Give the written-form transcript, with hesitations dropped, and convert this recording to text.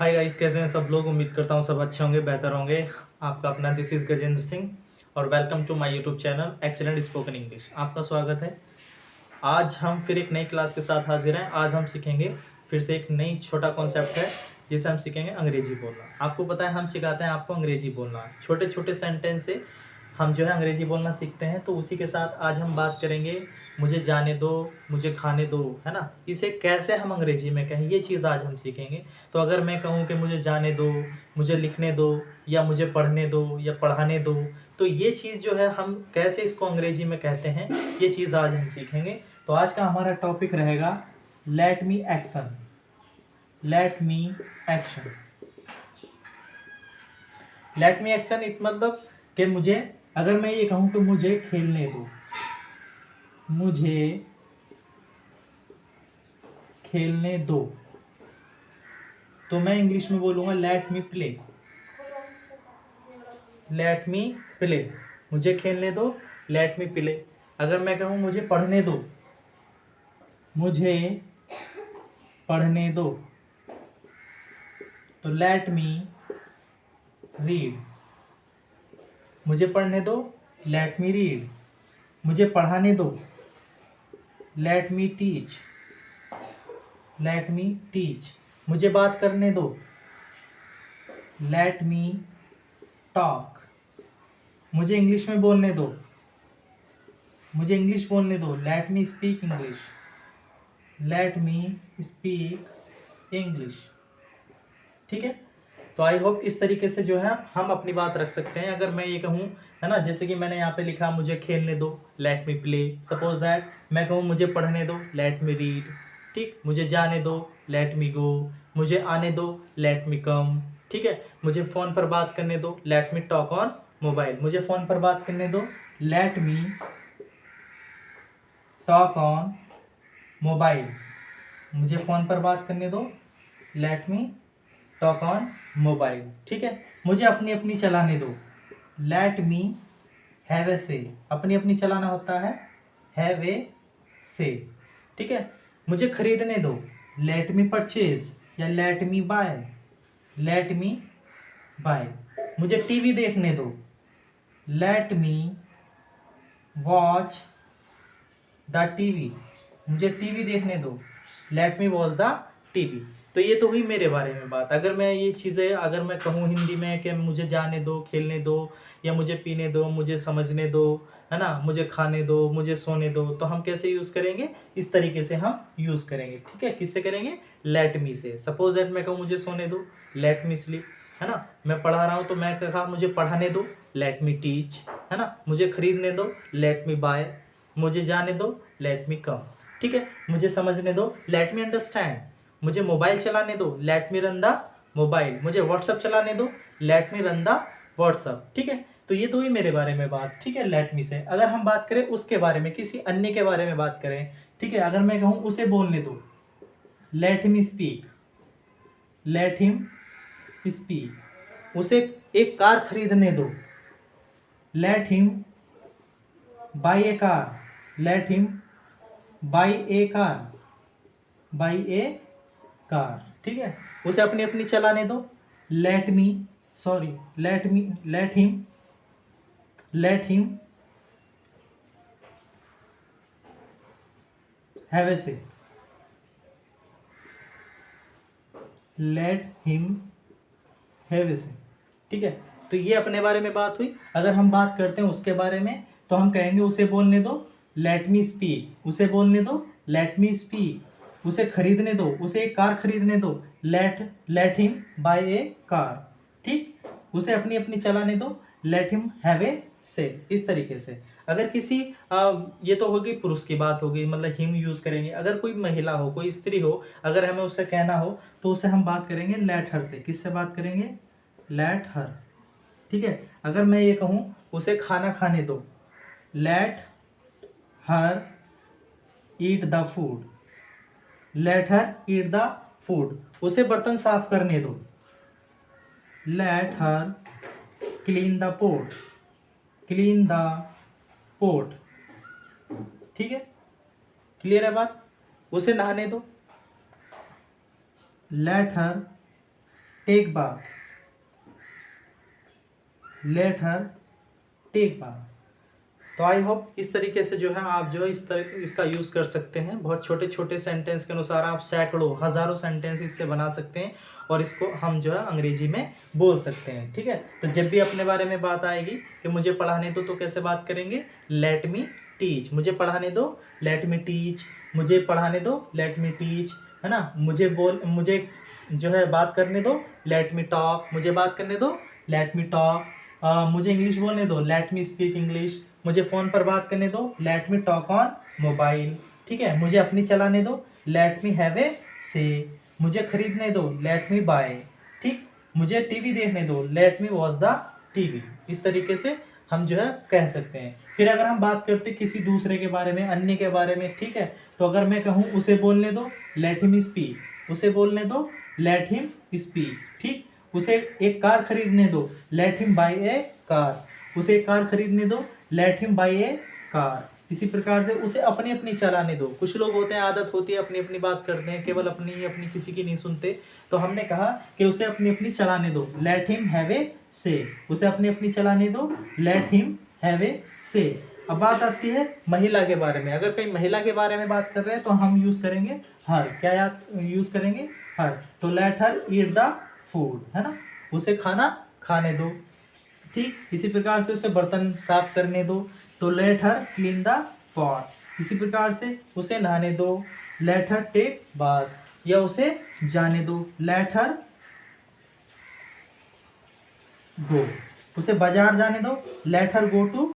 Hi guys, कैसे हैं सब लोग। उम्मीद करता हूँ सब अच्छे होंगे, बेहतर होंगे। आपका अपना दिस इज़ गजेंद्र सिंह और welcome to my YouTube channel excellent spoken English. आपका स्वागत है। आज हम फिर एक नई क्लास के साथ हाजिर हैं। आज हम सीखेंगे फिर से एक नई छोटा कॉन्सेप्ट है जिसे हम सीखेंगे अंग्रेजी बोलना। आपको पता है हम सिखाते हैं आपको अंग्रेजी बोलना। छोटे छोटे सेंटेंस से हम जो है अंग्रेजी बोलना सीखते हैं। तो उसी के साथ आज हम बात करेंगे मुझे जाने दो, मुझे खाने दो, है ना। इसे कैसे हम अंग्रेजी में कहें ये चीज़ आज हम सीखेंगे। तो अगर मैं कहूँ कि मुझे जाने दो, मुझे लिखने दो या मुझे पढ़ने दो या पढ़ाने दो, तो ये चीज़ जो है हम कैसे इसको अंग्रेजी में कहते हैं ये चीज़ आज हम सीखेंगे। तो आज का हमारा टॉपिक रहेगा let me action. Let me action. Let me action it मतलब कि मुझे, अगर मैं ये कहूँ कि मुझे खेलने दो, मुझे खेलने दो, तो मैं इंग्लिश में बोलूँगा let me play. Let me play, मुझे खेलने दो, लेट मी प्ले। अगर मैं कहूँ मुझे पढ़ने दो, मुझे पढ़ने दो, तो लेट मी रीड। मुझे पढ़ने दो, लेट मी रीड। मुझे पढ़ाने दो, लेट मी टीच। Let me teach. मुझे बात करने दो, लेट मी टॉक। मुझे इंग्लिश में बोलने दो, मुझे इंग्लिश बोलने दो, let me speak English. Let me speak English. ठीक है। तो आई होप इस तरीके से जो है हम अपनी बात रख सकते हैं। अगर मैं ये कहूँ, है ना, जैसे कि मैंने यहाँ पे लिखा मुझे खेलने दो, let me play. Suppose that मैं कहूँ मुझे पढ़ने दो, लेट मी रीड। ठीक। मुझे जाने दो, लेट मी गो। मुझे आने दो, लेट मी कम। ठीक है। मुझे फ़ोन पर बात करने दो, let me talk on mobile. मुझे फ़ोन पर बात करने दो, let me talk on mobile. मुझे फ़ोन पर बात करने दो, let me talk on mobile. ठीक है। मुझे अपनी अपनी चलाने दो, लेट मी हैव ए से। अपनी अपनी चलाना होता है हैव ए से। ठीक है। मुझे खरीदने दो, लेट मी परचेज या let me buy. Let me buy. मुझे टीवी देखने दो, let me watch the TV. मुझे टीवी देखने दो, let me watch the TV. तो ये तो हुई मेरे बारे में बात। अगर मैं ये चीज़ें अगर मैं कहूँ हिंदी में कि मुझे जाने दो, खेलने दो, या मुझे पीने दो, मुझे समझने दो, है ना, मुझे खाने दो, मुझे सोने दो, तो हम कैसे यूज़ करेंगे, इस तरीके से हम यूज़ करेंगे। ठीक है। किससे करेंगे, लेट मी से। सपोज दैट मैं कहूँ मुझे सोने दो, लेट मी स्लीप, है ना। मैं पढ़ा रहा हूँ तो मैं कहा मुझे पढ़ाने दो, लेट मी टीच, है ना। मुझे खरीदने दो, लेट मी बाय। मुझे जाने दो, लेट मी कम। ठीक है। मुझे समझने दो, लेट मी अंडरस्टैंड। मुझे मोबाइल चलाने दो, let me run the mobile. मुझे व्हाट्सअप चलाने दो, let me run the WhatsApp. ठीक है। तो ये तो हुई मेरे बारे में बात। ठीक है, लेट मी से। अगर हम बात करें उसके बारे में, किसी अन्य के बारे में बात करें, ठीक है, अगर मैं कहूँ उसे बोलने दो, let him speak. Let him speak. उसे एक कार खरीदने दो, let him buy a car. Let him buy a car. Buy a car. ठीक है। उसे अपनी अपनी चलाने दो, let me sorry let me let him have a say. Let him have a से। ठीक है। तो ये अपने बारे में बात हुई। अगर हम बात करते हैं उसके बारे में तो हम कहेंगे उसे बोलने दो, लेट मी स्पीक। उसे बोलने दो, लेट मी स्पीक। उसे खरीदने दो, उसे एक कार खरीदने दो, let him by A car. ठीक। उसे अपनी अपनी चलाने दो, लेट हिम हैव ए से। इस तरीके से अगर किसी ये तो होगी पुरुष की बात होगी, मतलब हिम यूज़ करेंगे। अगर कोई महिला हो, कोई स्त्री हो, अगर हमें उससे कहना हो तो उसे हम बात करेंगे लेट हर से। किससे बात करेंगे, लेट हर। ठीक है। अगर मैं ये कहूँ उसे खाना खाने दो, let her eat the food. Let her eat the food. उसे बर्तन साफ करने दो, let her clean the pot. Clean the pot. ठीक है। क्लियर है बात। उसे नहाने दो, let her take bath, let her take bath. तो आई होप इस तरीके से जो है आप जो है इसका यूज़ कर सकते हैं। बहुत छोटे छोटे सेंटेंस के अनुसार आप सैकड़ों हज़ारों सेंटेंस इससे बना सकते हैं और इसको हम जो है अंग्रेजी में बोल सकते हैं। ठीक है, तो जब भी अपने बारे में बात आएगी कि मुझे पढ़ाने दो, तो कैसे बात करेंगे? लेट मी टीच, मुझे पढ़ाने दो, लेट मी टीच, मुझे पढ़ाने दो, लेट मी टीच, है ना। मुझे जो है बात करने दो, लेट मी टॉक, मुझे बात करने दो, लेट मी टॉक। मुझे इंग्लिश बोलने दो, लेट मी स्पीक इंग्लिश, मुझे फ़ोन पर बात करने दो, let me talk on mobile. ठीक है, मुझे अपनी चलाने दो, लेट मी हैव ए से, मुझे खरीदने दो, लेट मी बाय। ठीक, मुझे टीवी देखने दो, let me watch the TV. इस तरीके से हम जो है कह सकते हैं। फिर अगर हम बात करते किसी दूसरे के बारे में, अन्य के बारे में, ठीक है, तो अगर मैं कहूँ उसे बोलने दो, लेट हिम स्पीक, उसे बोलने दो, लेट हिम स्पीक। ठीक, उसे एक कार खरीदने दो, let him by A car, उसे एक कार खरीदने दो, let him by A car. इसी प्रकार से उसे अपनी अपनी चलाने दो। कुछ लोग होते हैं, आदत होती है अपनी अपनी बात करते हैं, केवल अपनी किसी की नहीं सुनते। तो हमने कहा कि उसे अपनी अपनी चलाने दो, लेट हिम हैव ए से, उसे अपनी अपनी चलाने दो, लेट हिम हैव ए से। अब बात आती है महिला के बारे में। अगर कहीं महिला के बारे में बात कर रहे हैं तो हम यूज़ करेंगे हर। क्या यूज़ करेंगे? हर। तो late her eat the food, है ना, उसे खाना खाने दो। ठीक, इसी प्रकार से उसे बर्तन साफ करने दो, तो late her clean the pot. इसी प्रकार से उसे नहाने दो, लेट हर टेक बाथ, या उसे जाने दो, लेट हर गो, उसे बाजार जाने दो, लेट हर गो टू